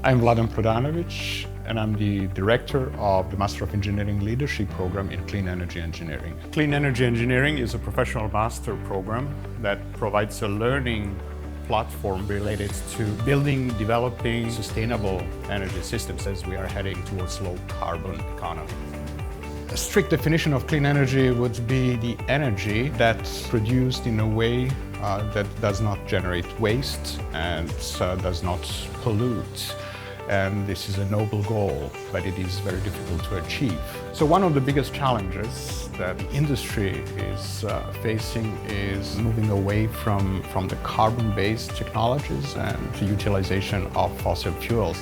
I'm Vladan Prodanovic, and I'm the director of the Master of Engineering Leadership Program in Clean Energy Engineering. Clean Energy Engineering is a professional master program that provides a learning platform related to building, developing sustainable energy systems as we are heading towards low carbon economy. A strict definition of clean energy would be the energy that's produced in a way that does not generate waste and does not pollute. And this is a noble goal, but it is very difficult to achieve. So one of the biggest challenges that the industry is facing is moving away from the carbon-based technologies and the utilization of fossil fuels.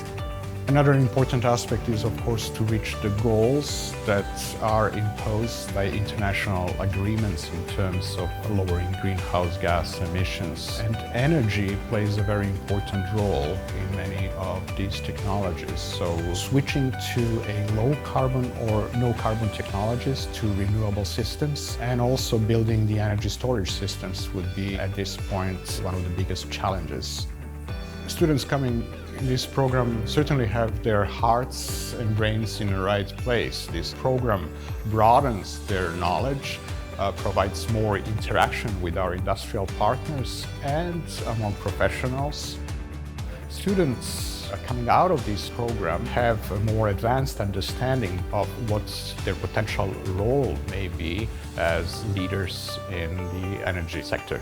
Another important aspect is, of course, to reach the goals that are imposed by international agreements in terms of lowering greenhouse gas emissions. And energy plays a very important role in many of these technologies. So switching to a low carbon or no carbon technologies to renewable systems and also building the energy storage systems would be, at this point, one of the biggest challenges. Students coming in this program certainly have their hearts and brains in the right place. This program broadens their knowledge, provides more interaction with our industrial partners and among professionals. Students coming out of this program have a more advanced understanding of what their potential role may be as leaders in the energy sector.